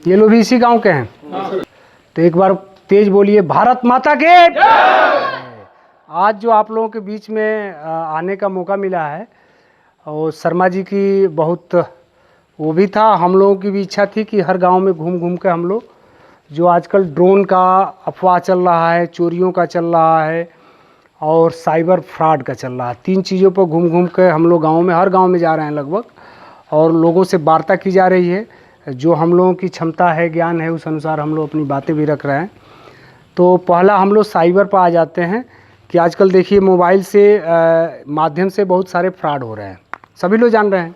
ये लोग भी इसी गांव के हैं। तो एक बार तेज बोलिए, भारत माता के। आज जो आप लोगों के बीच में आने का मौका मिला है, और शर्मा जी की बहुत वो भी था, हम लोगों की भी इच्छा थी कि हर गांव में घूम घूम के हम लोग, जो आजकल ड्रोन का अफवाह चल रहा है, चोरियों का चल रहा है और साइबर फ्रॉड का चल रहा है, 3 चीज़ों पर घूम घूम के हम लोग गाँव में, हर गाँव में जा रहे हैं लगभग, और लोगों से वार्ता की जा रही है। जो हम लोगों की क्षमता है, ज्ञान है, उस अनुसार हम लोग अपनी बातें भी रख रहे हैं। तो पहला हम लोग साइबर पर आ जाते हैं कि आजकल देखिए मोबाइल से माध्यम से बहुत सारे फ्रॉड हो रहे हैं। सभी लोग जान रहे हैं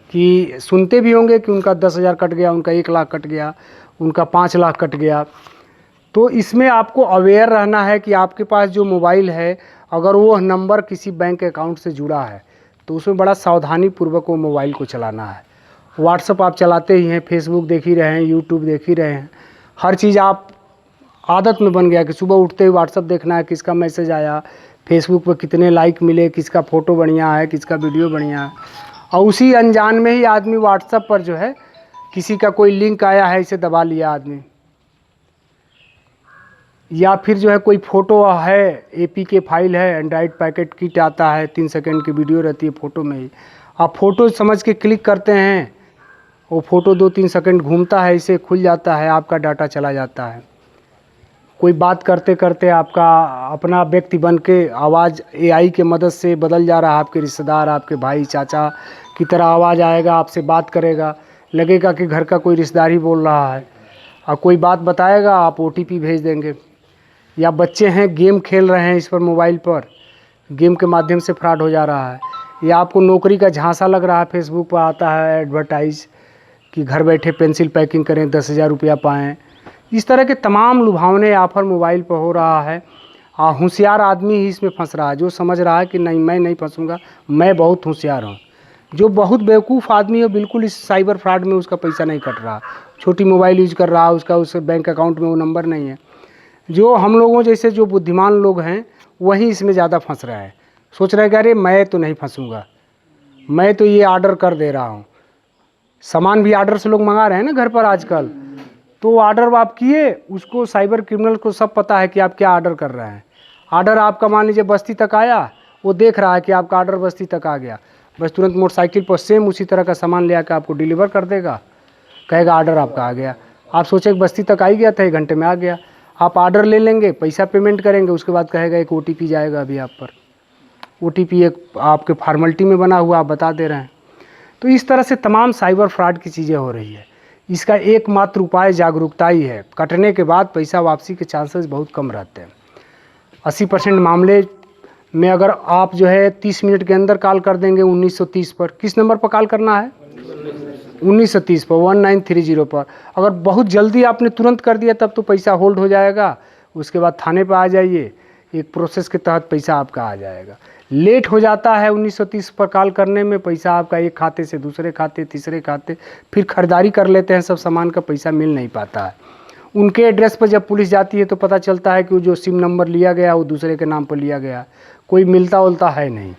कि सुनते भी होंगे कि उनका 10,000 कट गया, उनका 1 लाख कट गया, उनका 5 लाख कट गया। तो इसमें आपको अवेयर रहना है कि आपके पास जो मोबाइल है, अगर वो नंबर किसी बैंक अकाउंट से जुड़ा है तो उसमें बड़ा सावधानी पूर्वक वो मोबाइल को चलाना है। व्हाट्सअप आप चलाते ही हैं, फेसबुक देख ही रहे हैं, यूट्यूब देख ही रहे हैं, हर चीज़ आप आदत में बन गया कि सुबह उठते ही व्हाट्सअप देखना है, किसका मैसेज आया, फेसबुक पर कितने लाइक मिले, किसका फ़ोटो बढ़िया है, किसका वीडियो बढ़िया है। और उसी अनजान में ही आदमी व्हाट्सअप पर जो है किसी का कोई लिंक आया है, इसे दबा लिया आदमी, या फिर जो है कोई फ़ोटो है, APK फाइल है, एंड्राइड पैकेट किट आता है, 3 सेकंड की वीडियो रहती है फ़ोटो में ही, आप फ़ोटो समझ के क्लिक करते हैं, वो फ़ोटो 2-3 सेकंड घूमता है, इसे खुल जाता है, आपका डाटा चला जाता है। कोई बात करते करते आपका अपना व्यक्ति बन के आवाज़ AI के मदद से बदल जा रहा है, आपके रिश्तेदार, आपके भाई चाचा की तरह आवाज़ आएगा, आपसे बात करेगा, लगेगा कि घर का कोई रिश्तेदार ही बोल रहा है, और कोई बात बताएगा, आप OTP भेज देंगे। या बच्चे हैं गेम खेल रहे हैं इस पर, मोबाइल पर गेम के माध्यम से फ्रॉड हो जा रहा है। या आपको नौकरी का झांसा लग रहा है, फेसबुक पर आता है एडवर्टाइज कि घर बैठे पेंसिल पैकिंग करें, 10,000 रुपया पाएँ। इस तरह के तमाम लुभावने ऑफ़र मोबाइल पर हो रहा है। होशियार आदमी ही इसमें फंस रहा है, जो समझ रहा है कि नहीं मैं नहीं फंसूंगा, मैं बहुत होशियार हूँ। जो बहुत बेवकूफ़ आदमी है, बिल्कुल इस साइबर फ्रॉड में उसका पैसा नहीं कट रहा, छोटी मोबाइल यूज कर रहा है, उसका उस बैंक अकाउंट में वो नंबर नहीं है। जो हम लोगों जैसे जो बुद्धिमान लोग हैं वही इसमें ज़्यादा फंस रहे हैं, सोच रहे हैं कि अरे मैं तो नहीं फंसूंगा, मैं तो ये ऑर्डर कर दे रहा हूँ। सामान भी ऑर्डर से लोग मंगा रहे हैं ना घर पर आजकल, तो ऑर्डर आप किए, उसको साइबर क्रिमिनल को सब पता है कि आप क्या ऑर्डर कर रहे हैं। ऑर्डर आपका मान लीजिए बस्ती तक आया, वो देख रहा है कि आपका ऑर्डर बस्ती तक आ गया, बस तुरंत मोटरसाइकिल पर सेम उसी तरह का सामान ले आकर आपको डिलीवर कर देगा, कहेगा ऑर्डर आपका आ गया। आप सोचे कि बस्ती तक आ ही गया था, 1 घंटे में आ गया। आप ऑर्डर ले लेंगे, पैसा पेमेंट करेंगे, उसके बाद कहेगा एक OTP जाएगा अभी आप पर। OTP एक आपके फॉर्मेलिटी में बना हुआ, आप बता दे रहे हैं। तो इस तरह से तमाम साइबर फ्रॉड की चीज़ें हो रही है। इसका एकमात्र उपाय जागरूकता ही है। कटने के बाद पैसा वापसी के चांसेस बहुत कम रहते हैं। 80% मामले में अगर आप जो है 30 मिनट के अंदर कॉल कर देंगे 1930 पर, किस नंबर पर कॉल करना है? 1930 पर, 1930 पर। अगर बहुत जल्दी आपने तुरंत कर दिया तब तो पैसा होल्ड हो जाएगा, उसके बाद थाने पर आ जाइए, एक प्रोसेस के तहत पैसा आपका आ जाएगा। लेट हो जाता है 1930 पर कॉल करने में, पैसा आपका एक खाते से दूसरे खाते, तीसरे खाते, फिर खरीदारी कर लेते हैं सब सामान का, पैसा मिल नहीं पाता है। उनके एड्रेस पर जब पुलिस जाती है तो पता चलता है कि वो जो सिम नंबर लिया गया वो दूसरे के नाम पर लिया गया, कोई मिलता उलता है नहीं।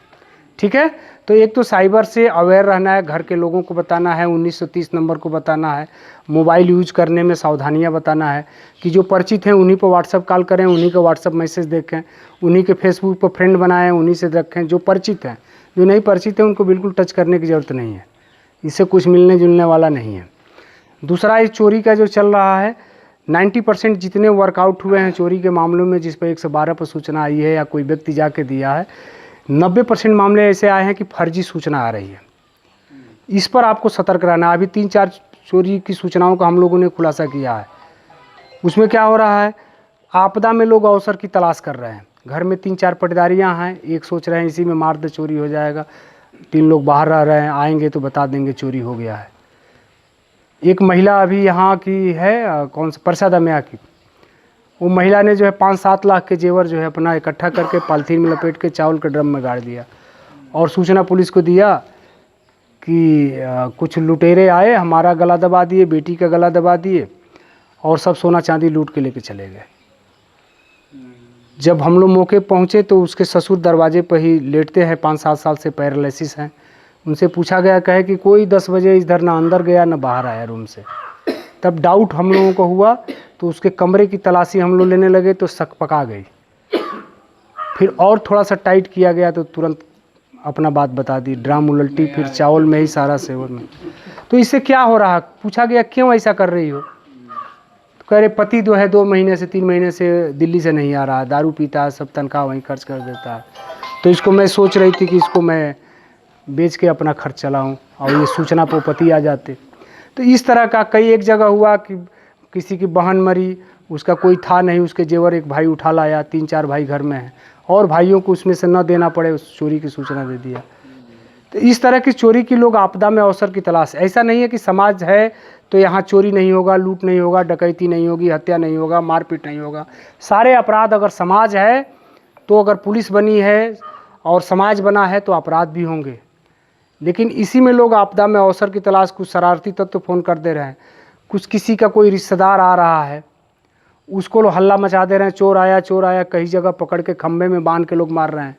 ठीक है, तो एक तो साइबर से अवेयर रहना है, घर के लोगों को बताना है, 1930 नंबर को बताना है, मोबाइल यूज करने में सावधानियां बताना है कि जो परिचित हैं उन्हीं पर व्हाट्सअप कॉल करें, उन्हीं का व्हाट्सअप मैसेज देखें, उन्हीं के फेसबुक पर फ्रेंड बनाएं, उन्हीं से रखें जो परिचित हैं। जो नहीं परिचित हैं उनको बिल्कुल टच करने की ज़रूरत नहीं है, इससे कुछ मिलने जुलने वाला नहीं है। दूसरा, इस चोरी का जो चल रहा है, 90% जितने वर्कआउट हुए हैं चोरी के मामलों में, जिस पर 112 पर सूचना आई है या कोई व्यक्ति जाके दिया है, 90% मामले ऐसे आए हैं कि फर्जी सूचना आ रही है। इस पर आपको सतर्क रहना है। अभी 3-4 चोरी की सूचनाओं का हम लोगों ने खुलासा किया है। उसमें क्या हो रहा है, आपदा में लोग अवसर की तलाश कर रहे हैं। घर में 3-4 पटदारियाँ हैं, एक सोच रहे हैं इसी में मार दे चोरी हो जाएगा, 3 लोग बाहर रह रहे हैं, आएंगे तो बता देंगे चोरी हो गया है। एक महिला अभी यहाँ की है, कौन सा परसादा में की, वो महिला ने जो है 5-7 लाख के जेवर जो है अपना इकट्ठा करके पॉलीथीन में लपेट के चावल के ड्रम में गाड़ दिया, और सूचना पुलिस को दिया कि कुछ लुटेरे आए, हमारा गला दबा दिए, बेटी का गला दबा दिए, और सब सोना चांदी लूट के लेके चले गए। जब हम लोग मौके पहुँचे तो उसके ससुर दरवाजे पर ही लेटते हैं, 5-7 साल से पैरालिसिस हैं। उनसे पूछा गया, कहे कि कोई 10 बजे इधर ना अंदर गया ना बाहर आया रूम से। तब डाउट हम लोगों को हुआ तो उसके कमरे की तलाशी हम लोग लेने लगे तो शक पका गई। फिर और थोड़ा सा टाइट किया गया तो तुरंत अपना बात बता दी, ड्राम उलटी, फिर चावल में ही सारा सेवन में। तो इससे क्या हो रहा, पूछा गया क्यों ऐसा कर रही हो, तो कह रहे पति जो है 2 महीने से 3 महीने से दिल्ली से नहीं आ रहा, दारू पीता है, सब तनख्वाह वहीं खर्च कर देता है। तो इसको मैं सोच रही थी कि इसको मैं बेच के अपना खर्च चलाऊं, और ये सूचना पर पति आ जाते। तो इस तरह का कई एक जगह हुआ कि किसी की बहन मरी, उसका कोई था नहीं, उसके जेवर एक भाई उठा लाया, 3-4 भाई घर में हैं, और भाइयों को उसमें से न देना पड़े, उस चोरी की सूचना दे दिया। तो इस तरह की चोरी की लोग आपदा में अवसर की तलाश। ऐसा नहीं है कि समाज है तो यहाँ चोरी नहीं होगा, लूट नहीं होगा, डकैती नहीं होगी, हत्या नहीं होगा, मारपीट नहीं होगा। सारे अपराध अगर समाज है तो, अगर पुलिस बनी है और समाज बना है तो अपराध भी होंगे। लेकिन इसी में लोग आपदा में अवसर की तलाश, कुछ शरारती तत्व फ़ोन कर दे रहे हैं, कुछ किसी का कोई रिश्तेदार आ रहा है उसको लोग हल्ला मचा दे रहे हैं, चोर आया, कई जगह पकड़ के खंबे में बांध के लोग मार रहे हैं।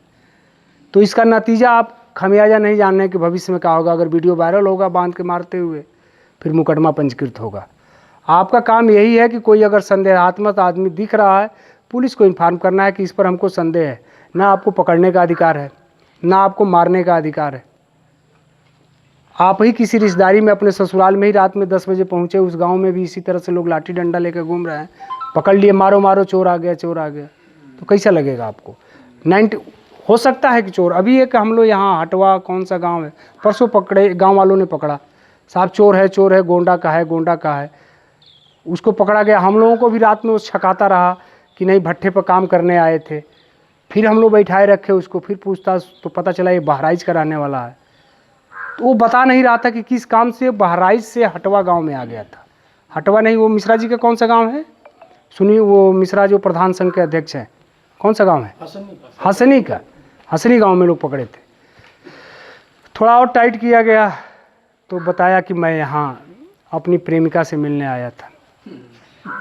तो इसका नतीजा आप खमियाजा नहीं जान रहे कि भविष्य में क्या होगा। अगर वीडियो वायरल होगा बांध के मारते हुए, फिर मुकदमा पंजीकृत होगा। आपका काम यही है कि कोई अगर संदेहात्मक आदमी दिख रहा है, पुलिस को इन्फॉर्म करना है कि इस पर हमको संदेह है। ना आपको पकड़ने का अधिकार है, ना आपको मारने का अधिकार है। आप ही किसी रिश्तेदारी में अपने ससुराल में ही रात में 10 बजे पहुँचे, उस गाँव में भी इसी तरह से लोग लाठी डंडा लेकर घूम रहे हैं, पकड़ लिए, मारो मारो, चोर आ गया, तो कैसा लगेगा आपको? 90 हो सकता है कि चोर, अभी एक हम लोग यहाँ हटवा, कौन सा गांव है, परसों पकड़े, गांव वालों ने पकड़ा, साहब चोर है, गोंडा का है, उसको पकड़ा गया। हम लोगों को भी रात में वो छकाता रहा कि नहीं भट्ठे पर काम करने आए थे। फिर हम लोग बैठाए रखे उसको, फिर पूछताछ तो पता चला ये बहराइच का रहने वाला है। तो वो बता नहीं रहा था कि किस काम से बहराइच से हटवा गाँव में आ गया था। हटवा नहीं, वो मिश्रा जी का कौन सा गाँव है, सुनिए, वो मिश्रा जो प्रधान संघ के अध्यक्ष हैं, कौन सा गांव है? हसनी गांव में लोग पकड़े थे। थोड़ा और टाइट किया गया तो बताया कि मैं यहाँ अपनी प्रेमिका से मिलने आया था।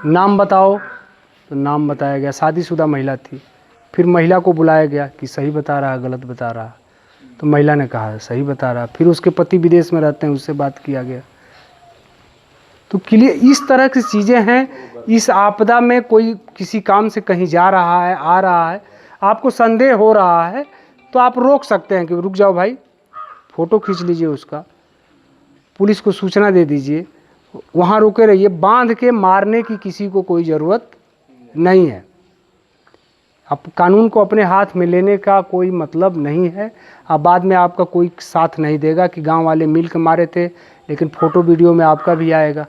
नाम बताओ, तो नाम बताया गया, शादीशुदा महिला थी। फिर महिला को बुलाया गया कि सही बता रहा है गलत बता रहा, तो महिला ने कहा सही बता रहा। फिर उसके पति विदेश में रहते हैं, उससे बात किया गया। तो क्लियर इस तरह की चीज़ें हैं। इस आपदा में कोई किसी काम से कहीं जा रहा है, आ रहा है, आपको संदेह हो रहा है, तो आप रोक सकते हैं कि रुक जाओ भाई, फ़ोटो खींच लीजिए उसका, पुलिस को सूचना दे दीजिए, वहाँ रुके रहिए। बांध के मारने की किसी को कोई ज़रूरत नहीं है। अब कानून को अपने हाथ में लेने का कोई मतलब नहीं है। अब बाद में आपका कोई साथ नहीं देगा कि गांव वाले मिल के मारे थे, लेकिन फ़ोटो वीडियो में आपका भी आएगा।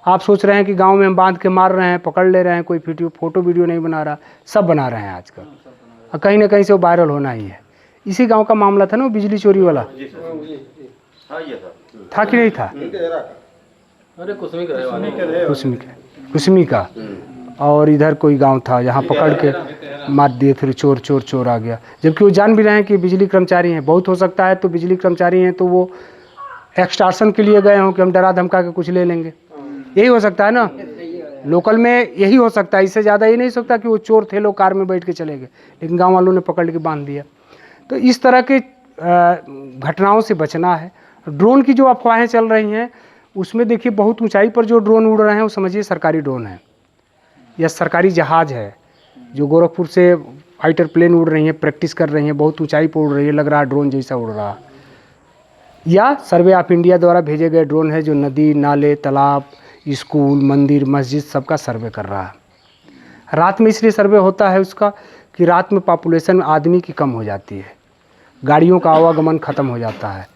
आप सोच रहे हैं कि गांव में हम बांध के मार रहे हैं, पकड़ ले रहे हैं, कोई फ़ोटो वीडियो नहीं बना रहा, सब बना रहे हैं आजकल, और कहीं ना कहीं से वो वायरल होना ही है। इसी गांव का मामला था ना, वो बिजली चोरी वाला था कि नहीं था? अरे कुसमी का, और इधर कोई गांव था जहां पकड़ के मार दिए, फिर चोर आ गया, जबकि वो जान भी रहे हैं कि बिजली कर्मचारी हैं। बहुत हो सकता है तो बिजली कर्मचारी हैं तो वो एक्सटॉर्शन के लिए गए हों कि हम डरा धमका के कुछ ले लेंगे, यही हो सकता है ना। लोकल में यही हो सकता है, इससे ज़्यादा ये नहीं सकता कि वो चोर थे, लोग कार में बैठ के चले गए, लेकिन गांव वालों ने पकड़ के बांध दिया। तो इस तरह के घटनाओं से बचना है। ड्रोन की जो अफवाहें चल रही हैं उसमें देखिए, बहुत ऊंचाई पर जो ड्रोन उड़ रहे हैं वो समझिए सरकारी ड्रोन है या सरकारी जहाज़ है। जो गोरखपुर से फाइटर प्लेन उड़ रही हैं, प्रैक्टिस कर रही हैं, बहुत ऊंचाई पर उड़ रही है, लग रहा है ड्रोन जैसा उड़ रहा है। या सर्वे ऑफ इंडिया द्वारा भेजे गए ड्रोन है जो नदी, नाले, तालाब, स्कूल, मंदिर, मस्जिद सबका सर्वे कर रहा है। रात में इसलिए सर्वे होता है उसका कि रात में पॉपुलेशन आदमी की कम हो जाती है, गाड़ियों का आवागमन ख़त्म हो जाता है,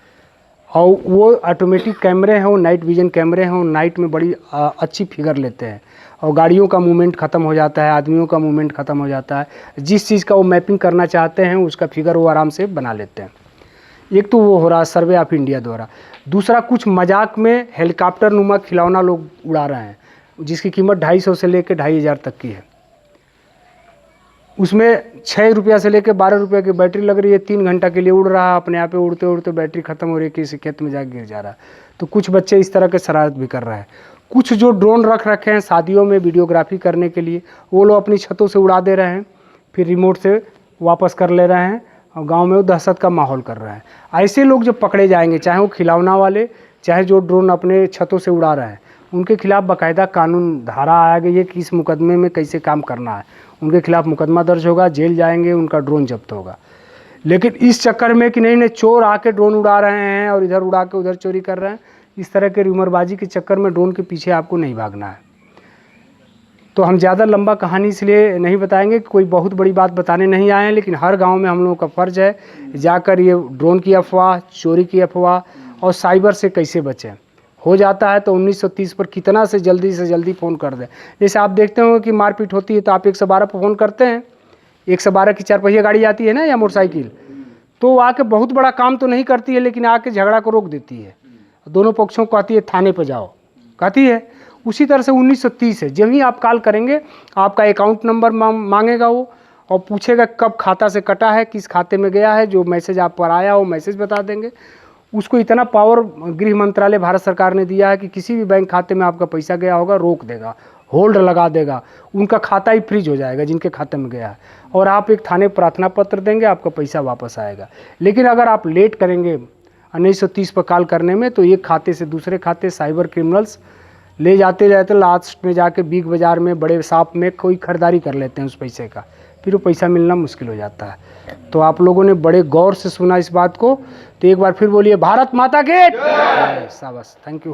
और वो ऑटोमेटिक कैमरे हैं, वो नाइट विजन कैमरे हैं, वो नाइट में बड़ी अच्छी फिगर लेते हैं, और गाड़ियों का मूवमेंट ख़त्म हो जाता है, आदमियों का मूवमेंट ख़त्म हो जाता है। जिस चीज़ का वो मैपिंग करना चाहते हैं उसका फिगर वो आराम से बना लेते हैं। एक तो वो हो रहा है सर्वे ऑफ इंडिया द्वारा। दूसरा, कुछ मजाक में हेलीकॉप्टर नुमा खिलौना लोग उड़ा रहे हैं जिसकी कीमत 250 से लेकर 2500 तक की है। उसमें 6 रुपया से लेकर 12 रुपये की बैटरी लग रही है, 3 घंटा के लिए उड़ रहा है, अपने आप उड़ते उड़ते बैटरी ख़त्म हो रही है, किसी खेत में जाकर गिर जा रहा है। तो कुछ बच्चे इस तरह के शरारत भी कर रहे हैं। कुछ जो ड्रोन रख रखे हैं शादियों में वीडियोग्राफी करने के लिए, वो लोग अपनी छतों से उड़ा दे रहे हैं, फिर रिमोट से वापस कर ले रहे हैं, और गांव में वो दहशत का माहौल कर रहे हैं। ऐसे लोग जब पकड़े जाएंगे, चाहे वो खिलौना वाले, चाहे जो ड्रोन अपने छतों से उड़ा रहे हैं, उनके खिलाफ़ बाकायदा कानून धारा आ गई है कि इस मुकदमे में कैसे काम करना है। उनके खिलाफ़ मुकदमा दर्ज होगा, जेल जाएंगे, उनका ड्रोन जब्त होगा। लेकिन इस चक्कर में कि नहीं चोर आके ड्रोन उड़ा रहे हैं और इधर उड़ा के उधर चोरी कर रहे हैं, इस तरह के रूमरबाजी के चक्कर में ड्रोन के पीछे आपको नहीं भागना है। तो हम ज़्यादा लंबा कहानी इसलिए नहीं बताएंगे, कोई बहुत बड़ी बात बताने नहीं आए हैं, लेकिन हर गांव में हम लोगों का फ़र्ज़ है जाकर ये ड्रोन की अफवाह, चोरी की अफवाह और साइबर से कैसे बचें। हो जाता है तो 1930 पर कितना से जल्दी फ़ोन कर दें। जैसे आप देखते हो कि मारपीट होती है तो आप 112 पर फ़ोन करते हैं, 112 की 4 पहिया गाड़ी आती है ना या मोटरसाइकिल, तो वो आके बहुत बड़ा काम तो नहीं करती है, लेकिन आके झगड़ा को रोक देती है। दोनों पक्षों को कहती है थाने पर जाओ, कहती है। उसी तरह से 1930 है, जब ही आप कॉल करेंगे आपका अकाउंट नंबर मांगेगा वो और पूछेगा कब खाता से कटा है, किस खाते में गया है, जो मैसेज आप पर आया वो मैसेज बता देंगे। उसको इतना पावर गृह मंत्रालय भारत सरकार ने दिया है कि किसी भी बैंक खाते में आपका पैसा गया होगा रोक देगा, होल्ड लगा देगा, उनका खाता ही फ्रीज हो जाएगा जिनके खाते में गया है, और आप एक थाने प्रार्थना पत्र देंगे, आपका पैसा वापस आएगा। लेकिन अगर आप लेट करेंगे 1930 पर कॉल करने में तो एक खाते से दूसरे खाते साइबर क्रिमिनल्स ले जाते लास्ट में जाके बिग बाज़ार में बड़े शॉप में कोई खरीदारी कर लेते हैं उस पैसे का, फिर वो पैसा मिलना मुश्किल हो जाता है। तो आप लोगों ने बड़े गौर से सुना इस बात को, तो एक बार फिर बोलिए भारत माता की जय। शाबाश, थैंक यू।